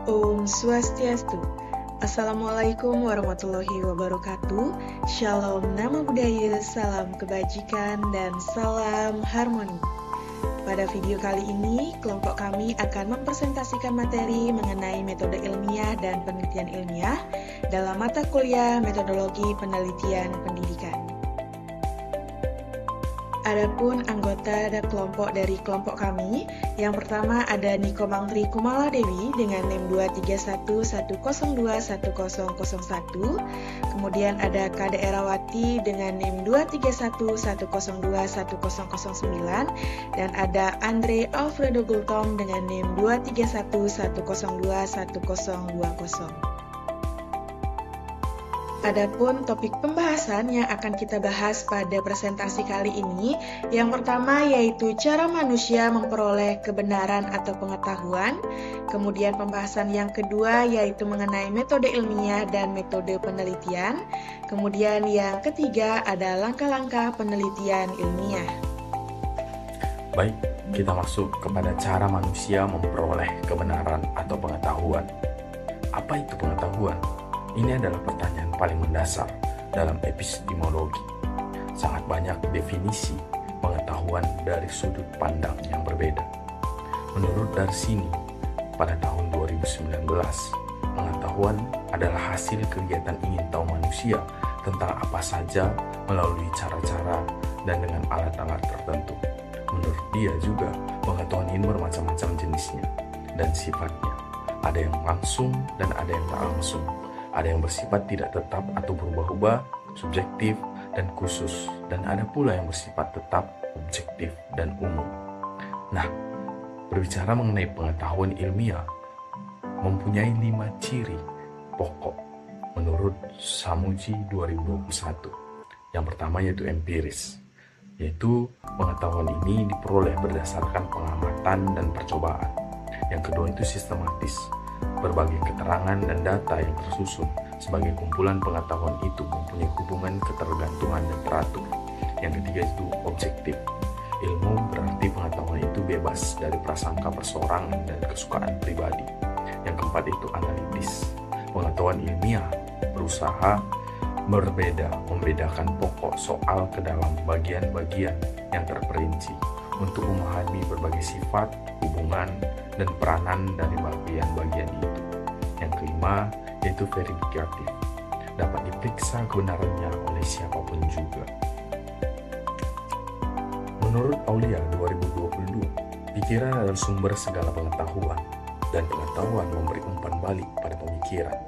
Om Swastiastu. Assalamualaikum warahmatullahi wabarakatuh. Shalom nama budaya, salam kebajikan, dan salam harmoni. Pada video kali ini, kelompok kami akan mempresentasikan materi mengenai metode ilmiah dan penelitian ilmiah dalam mata kuliah Metodologi Penelitian Pendidikan. Adapun anggota dan kelompok dari kelompok kami, yang pertama ada Niko Mangtri Kumala Dewi dengan NIM 23110210001, kemudian ada Kade Erawati dengan NIM 23110210009, dan ada Andre Alfredo Gultom dengan NIM 23110210020. Adapun topik pembahasan yang akan kita bahas pada presentasi kali ini, yang pertama yaitu cara manusia memperoleh kebenaran atau pengetahuan, kemudian pembahasan yang kedua yaitu mengenai metode ilmiah dan metode penelitian, kemudian yang ketiga ada langkah-langkah penelitian ilmiah. Baik, kita masuk kepada cara manusia memperoleh kebenaran atau pengetahuan. Apa itu pengetahuan? Ini adalah pertanyaan paling mendasar dalam epistemologi. Sangat banyak definisi pengetahuan dari sudut pandang yang berbeda. Menurut Darsini, pada tahun 2019, pengetahuan adalah hasil kegiatan ingin tahu manusia tentang apa saja melalui cara-cara dan dengan alat-alat tertentu. Menurut dia juga, pengetahuan ini bermacam-macam jenisnya dan sifatnya. Ada yang langsung dan ada yang tak langsung. Ada yang bersifat tidak tetap atau berubah-ubah, subjektif, dan khusus. Dan ada pula yang bersifat tetap, objektif, dan umum. Nah, berbicara mengenai pengetahuan ilmiah, mempunyai 5 ciri pokok menurut Samuji 2021. Yang pertama yaitu empiris, yaitu pengetahuan ini diperoleh berdasarkan pengamatan dan percobaan. Yang kedua itu sistematis, berbagai keterangan dan data yang tersusun sebagai kumpulan pengetahuan itu mempunyai hubungan ketergantungan dan teratur. Yang ketiga itu objektif. Ilmu berarti pengetahuan itu bebas dari prasangka perseorangan dan kesukaan pribadi. Yang keempat itu analitis. Pengetahuan ilmiah berusaha membedakan pokok soal ke dalam bagian-bagian yang terperinci untuk memahami berbagai sifat, hubungan, dan peranan dari bagian-bagian itu. Yang kelima yaitu verifikatif, dapat diperiksa kebenarannya oleh siapapun juga. Menurut Aulia 2022, pikiran adalah sumber segala pengetahuan, dan pengetahuan memberi umpan balik pada pemikiran.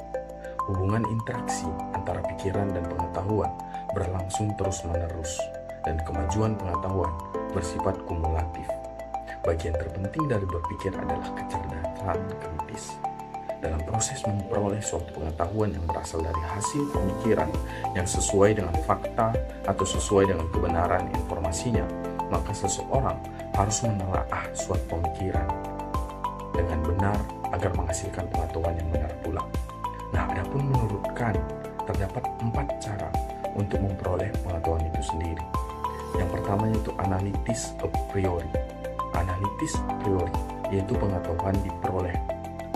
Hubungan interaksi antara pikiran dan pengetahuan berlangsung terus-menerus, dan kemajuan pengetahuan bersifat kumulatif. Bagian terpenting dari berpikir adalah kecerdasan kritis. Dalam proses memperoleh suatu pengetahuan yang berasal dari hasil pemikiran yang sesuai dengan fakta atau sesuai dengan kebenaran informasinya, maka seseorang harus menelaah suatu pemikiran dengan benar agar menghasilkan pengetahuan yang benar pula. Nah, adapun menurut Kant, terdapat 4 cara untuk memperoleh pengetahuan itu sendiri. Yang pertama yaitu analitis a priori. Analitis a priori yaitu pengetahuan diperoleh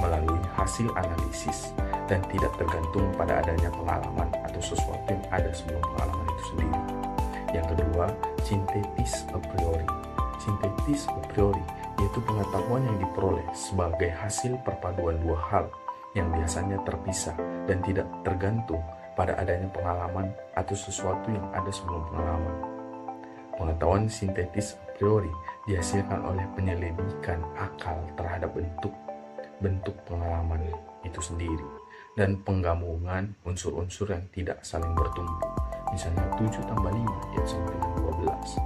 melalui hasil analisis dan tidak tergantung pada adanya pengalaman atau sesuatu yang ada sebelum pengalaman itu sendiri. Yang kedua, sintetis a priori. Sintetis a priori yaitu pengetahuan yang diperoleh sebagai hasil perpaduan dua hal yang biasanya terpisah dan tidak tergantung pada adanya pengalaman atau sesuatu yang ada sebelum pengalaman. Pengetahuan sintetis a priori dihasilkan oleh penyelidikan akal terhadap bentuk pengalaman itu sendiri dan penggabungan unsur-unsur yang tidak saling bertumpu. Misalnya 7 tambah 5 ya sama dengan 12.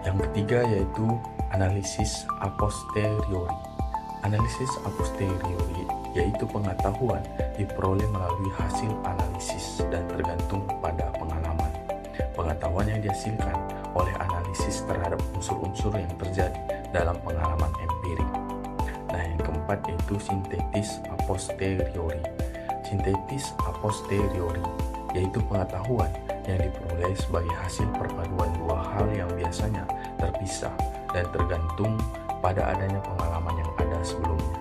Yang ketiga yaitu analisis a posteriori. Analisis a posteriori yaitu pengetahuan diperoleh melalui hasil analisis dan tergantung pada pengalaman. Pengetahuan yang dihasilkan oleh analisis terhadap unsur-unsur yang terjadi dalam pengalaman empirik. Nah, yang keempat yaitu sintetis a posteriori. Sintetis a posteriori yaitu pengetahuan yang diperoleh sebagai hasil perpaduan dua hal yang biasanya terpisah dan tergantung pada adanya pengalaman yang ada sebelumnya.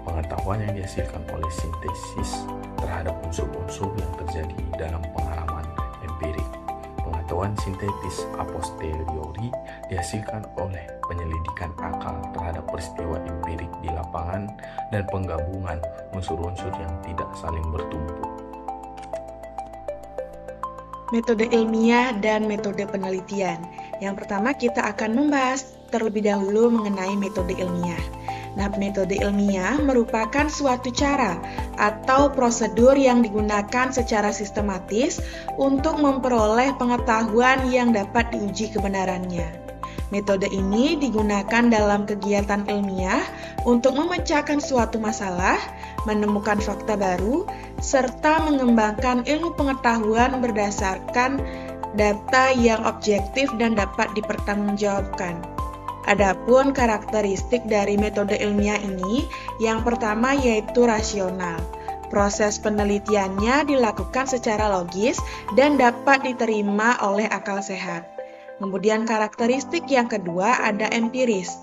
Pengetahuan yang dihasilkan oleh sintesis terhadap unsur-unsur yang terjadi dalam pengalaman empirik. Pengetahuan sintetis a posteriori dihasilkan oleh penyelidikan akal terhadap peristiwa empirik di lapangan dan penggabungan unsur-unsur yang tidak saling bertumpu. Metode ilmiah dan metode penelitian. Yang pertama kita akan membahas terlebih dahulu mengenai metode ilmiah. Nah, metode ilmiah merupakan suatu cara atau prosedur yang digunakan secara sistematis untuk memperoleh pengetahuan yang dapat diuji kebenarannya. Metode ini digunakan dalam kegiatan ilmiah untuk memecahkan suatu masalah, menemukan fakta baru, serta mengembangkan ilmu pengetahuan berdasarkan data yang objektif dan dapat dipertanggungjawabkan. Adapun karakteristik dari metode ilmiah ini, yang pertama yaitu rasional. Proses penelitiannya dilakukan secara logis dan dapat diterima oleh akal sehat. Kemudian karakteristik yang kedua ada empiris.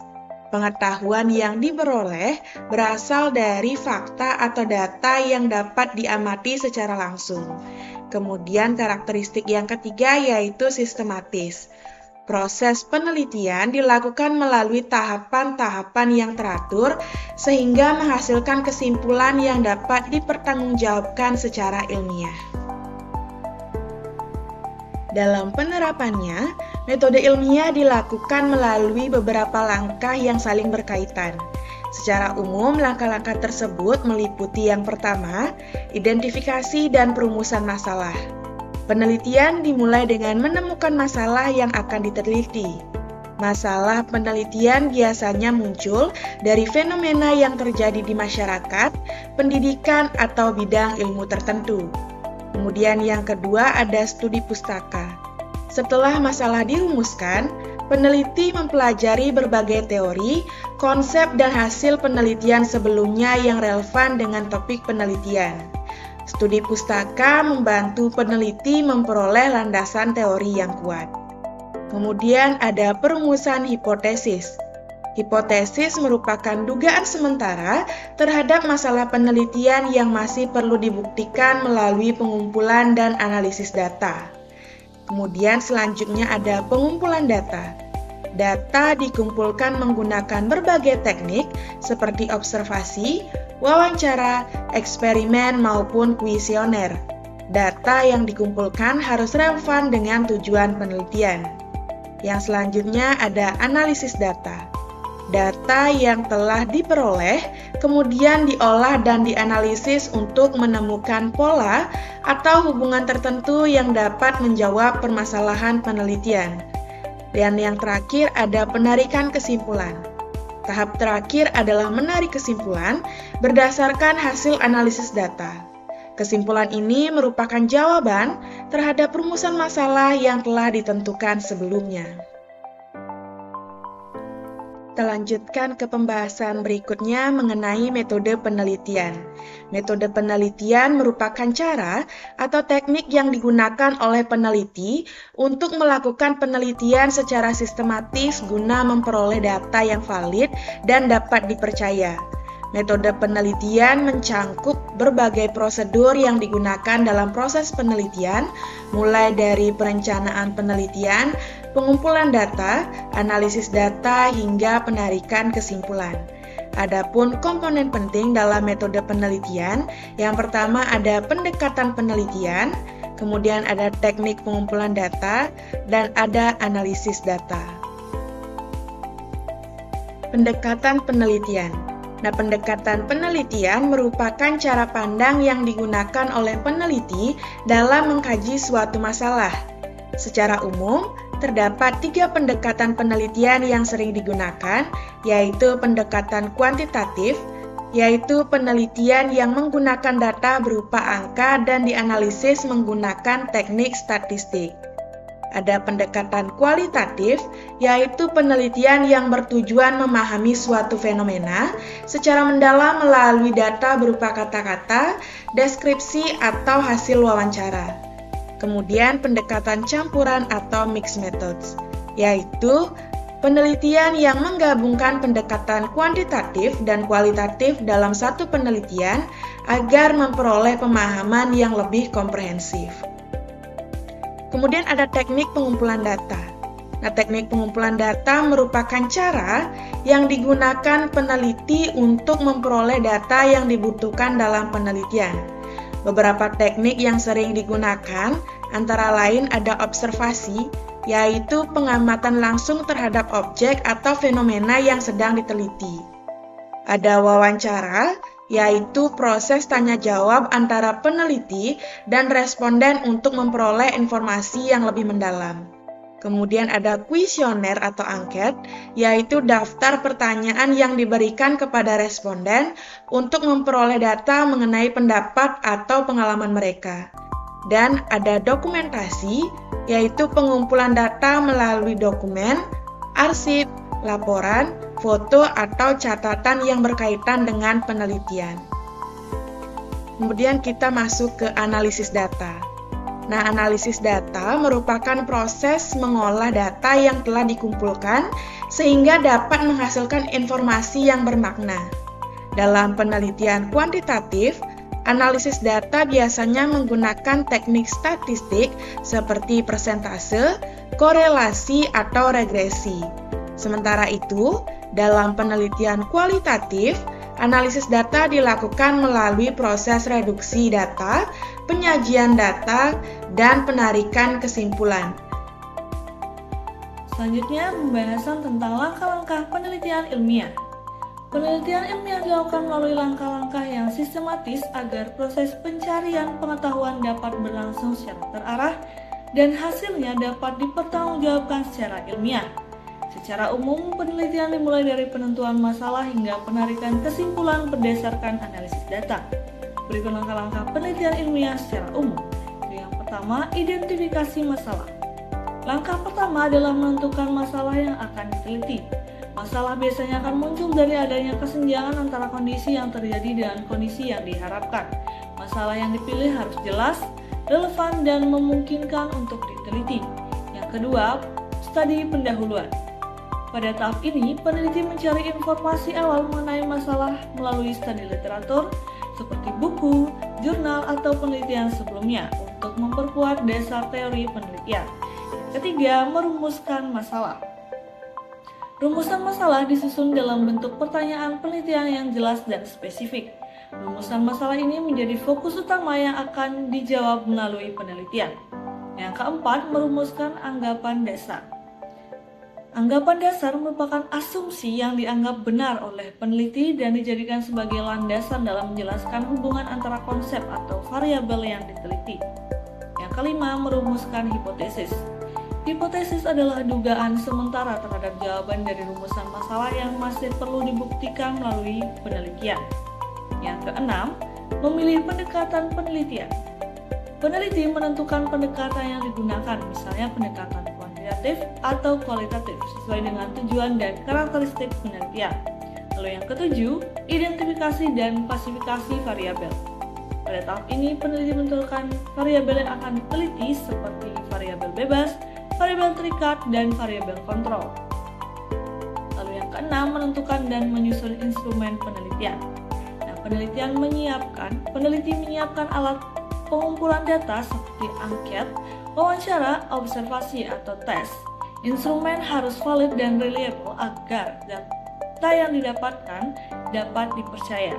Pengetahuan yang diperoleh berasal dari fakta atau data yang dapat diamati secara langsung. Kemudian karakteristik yang ketiga yaitu sistematis. Proses penelitian dilakukan melalui tahapan-tahapan yang teratur sehingga menghasilkan kesimpulan yang dapat dipertanggungjawabkan secara ilmiah. Dalam penerapannya, metode ilmiah dilakukan melalui beberapa langkah yang saling berkaitan. Secara umum, langkah-langkah tersebut meliputi yang pertama, identifikasi dan perumusan masalah. Penelitian dimulai dengan menemukan masalah yang akan diteliti. Masalah penelitian biasanya muncul dari fenomena yang terjadi di masyarakat, pendidikan, atau bidang ilmu tertentu. Kemudian yang kedua ada studi pustaka. Setelah masalah dirumuskan, peneliti mempelajari berbagai teori, konsep, dan hasil penelitian sebelumnya yang relevan dengan topik penelitian. Studi pustaka membantu peneliti memperoleh landasan teori yang kuat. Kemudian ada perumusan hipotesis. Hipotesis merupakan dugaan sementara terhadap masalah penelitian yang masih perlu dibuktikan melalui pengumpulan dan analisis data. Kemudian selanjutnya ada pengumpulan data. Data dikumpulkan menggunakan berbagai teknik seperti observasi, wawancara, eksperimen, maupun kuesioner. Data yang dikumpulkan harus relevan dengan tujuan penelitian. Yang selanjutnya ada analisis data. Data yang telah diperoleh kemudian diolah dan dianalisis untuk menemukan pola atau hubungan tertentu yang dapat menjawab permasalahan penelitian. Dan yang terakhir ada penarikan kesimpulan. Tahap terakhir adalah menarik kesimpulan berdasarkan hasil analisis data. Kesimpulan ini merupakan jawaban terhadap rumusan masalah yang telah ditentukan sebelumnya. Kita lanjutkan ke pembahasan berikutnya mengenai metode penelitian. Metode penelitian merupakan cara atau teknik yang digunakan oleh peneliti untuk melakukan penelitian secara sistematis guna memperoleh data yang valid dan dapat dipercaya. Metode penelitian mencangkup berbagai prosedur yang digunakan dalam proses penelitian, mulai dari perencanaan penelitian, pengumpulan data, analisis data, hingga penarikan kesimpulan. Adapun komponen penting dalam metode penelitian, yang pertama ada pendekatan penelitian, kemudian ada teknik pengumpulan data, dan ada analisis data. Pendekatan penelitian. Nah, pendekatan penelitian merupakan cara pandang yang digunakan oleh peneliti dalam mengkaji suatu masalah. Secara umum, terdapat 3 pendekatan penelitian yang sering digunakan, yaitu pendekatan kuantitatif, yaitu penelitian yang menggunakan data berupa angka dan dianalisis menggunakan teknik statistik. Ada pendekatan kualitatif, yaitu penelitian yang bertujuan memahami suatu fenomena secara mendalam melalui data berupa kata-kata, deskripsi, atau hasil wawancara. Kemudian pendekatan campuran atau mixed methods, yaitu Penelitian yang menggabungkan pendekatan kuantitatif dan kualitatif dalam satu penelitian agar memperoleh pemahaman yang lebih komprehensif. Kemudian ada teknik pengumpulan data. Nah, teknik pengumpulan data merupakan cara yang digunakan peneliti untuk memperoleh data yang dibutuhkan dalam penelitian. Beberapa teknik yang sering digunakan antara lain ada observasi, yaitu pengamatan langsung terhadap objek atau fenomena yang sedang diteliti. Ada wawancara, yaitu proses tanya-jawab antara peneliti dan responden untuk memperoleh informasi yang lebih mendalam. Kemudian ada kuesioner atau angket, yaitu daftar pertanyaan yang diberikan kepada responden untuk memperoleh data mengenai pendapat atau pengalaman mereka. Dan ada dokumentasi, yaitu pengumpulan data melalui dokumen, arsip, laporan, foto, atau catatan yang berkaitan dengan penelitian. Kemudian kita masuk ke analisis data. Nah, analisis data merupakan proses mengolah data yang telah dikumpulkan sehingga dapat menghasilkan informasi yang bermakna. Dalam penelitian kuantitatif, analisis data biasanya menggunakan teknik statistik seperti persentase, korelasi, atau regresi. Sementara itu, dalam penelitian kualitatif, analisis data dilakukan melalui proses reduksi data, penyajian data, dan penarikan kesimpulan. Selanjutnya, pembahasan tentang langkah-langkah penelitian ilmiah. Penelitian ilmiah dilakukan melalui langkah-langkah yang sistematis agar proses pencarian pengetahuan dapat berlangsung secara terarah dan hasilnya dapat dipertanggungjawabkan secara ilmiah. Secara umum, penelitian dimulai dari penentuan masalah hingga penarikan kesimpulan berdasarkan analisis data. Berikut langkah-langkah penelitian ilmiah secara umum. Yang pertama, identifikasi masalah. Langkah pertama adalah menentukan masalah yang akan diteliti. Masalah biasanya akan muncul dari adanya kesenjangan antara kondisi yang terjadi dengan kondisi yang diharapkan. Masalah yang dipilih harus jelas, relevan, dan memungkinkan untuk diteliti. Yang kedua, studi pendahuluan. Pada tahap ini, peneliti mencari informasi awal mengenai masalah melalui studi literatur, seperti buku, jurnal, atau penelitian sebelumnya untuk memperkuat dasar teori penelitian. Ketiga, merumuskan masalah. Rumusan masalah disusun dalam bentuk pertanyaan penelitian yang jelas dan spesifik. Rumusan masalah ini menjadi fokus utama yang akan dijawab melalui penelitian. Yang keempat, merumuskan anggapan dasar. Anggapan dasar merupakan asumsi yang dianggap benar oleh peneliti dan dijadikan sebagai landasan dalam menjelaskan hubungan antara konsep atau variabel yang diteliti. Yang kelima, merumuskan hipotesis. Hipotesis adalah dugaan sementara terhadap jawaban dari rumusan masalah yang masih perlu dibuktikan melalui penelitian. Yang keenam, memilih pendekatan penelitian. Peneliti menentukan pendekatan yang digunakan, misalnya pendekatan kuantitatif atau kualitatif, sesuai dengan tujuan dan karakteristik penelitian. Lalu yang ketujuh, identifikasi dan klasifikasi variabel. Pada tahap ini, peneliti menentukan variabel yang akan diteliti seperti variabel bebas, variabel terikat, dan variabel kontrol. Lalu yang keenam, menentukan dan menyusun instrumen penelitian. Nah, peneliti menyiapkan alat pengumpulan data seperti angket, wawancara, observasi, atau tes. Instrumen harus valid dan reliable agar data yang didapatkan dapat dipercaya.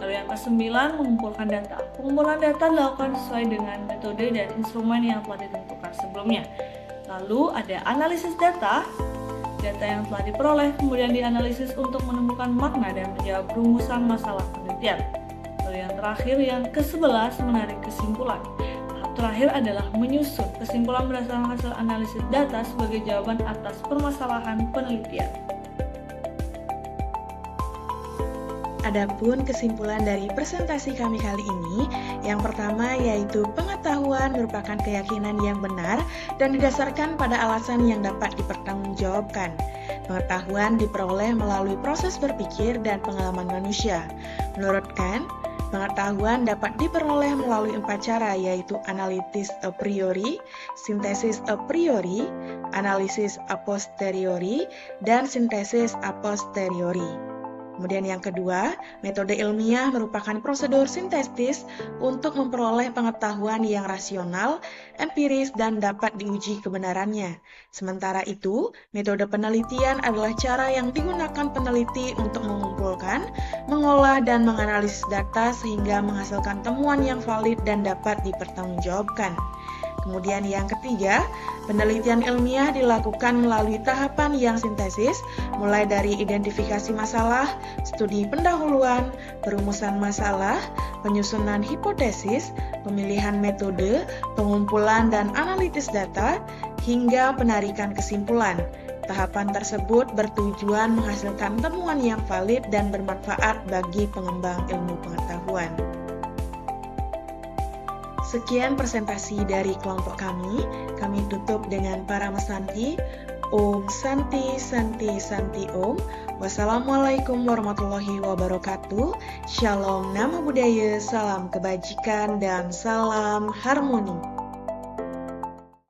Lalu yang kesembilan, mengumpulkan data. Pengumpulan data dilakukan sesuai dengan metode dan instrumen yang telah ditentukan sebelumnya. Lalu ada analisis data. Data yang telah diperoleh kemudian dianalisis untuk menemukan makna dan menjawab rumusan masalah penelitian. Lalu yang terakhir, yang ke-11, menarik kesimpulan. Tahap terakhir adalah menyusun kesimpulan berdasarkan hasil analisis data sebagai jawaban atas permasalahan penelitian. Adapun kesimpulan dari presentasi kami kali ini, yang pertama yaitu pengetahuan merupakan keyakinan yang benar dan didasarkan pada alasan yang dapat dipertanggungjawabkan. Pengetahuan diperoleh melalui proses berpikir dan pengalaman manusia. Menurut Kant, Pengetahuan dapat diperoleh melalui 4 cara, yaitu analisis a priori, sintesis a priori, analisis a posteriori, dan sintesis a posteriori. Kemudian yang kedua, metode ilmiah merupakan prosedur sintetis untuk memperoleh pengetahuan yang rasional, empiris, dan dapat diuji kebenarannya. Sementara itu, metode penelitian adalah cara yang digunakan peneliti untuk mengumpulkan, mengolah, dan menganalisis data sehingga menghasilkan temuan yang valid dan dapat dipertanggungjawabkan. Kemudian yang ketiga, penelitian ilmiah dilakukan melalui tahapan yang sintesis, mulai dari identifikasi masalah, studi pendahuluan, perumusan masalah, penyusunan hipotesis, pemilihan metode, pengumpulan dan analisis data, hingga penarikan kesimpulan. Tahapan tersebut bertujuan menghasilkan temuan yang valid dan bermanfaat bagi pengembang ilmu pengetahuan. Sekian presentasi dari kelompok kami tutup dengan Parama Santi. Om Santi Santi Santi Om. Wassalamualaikum warahmatullahi wabarakatuh. Shalom nama budaya, salam kebajikan, dan salam harmoni.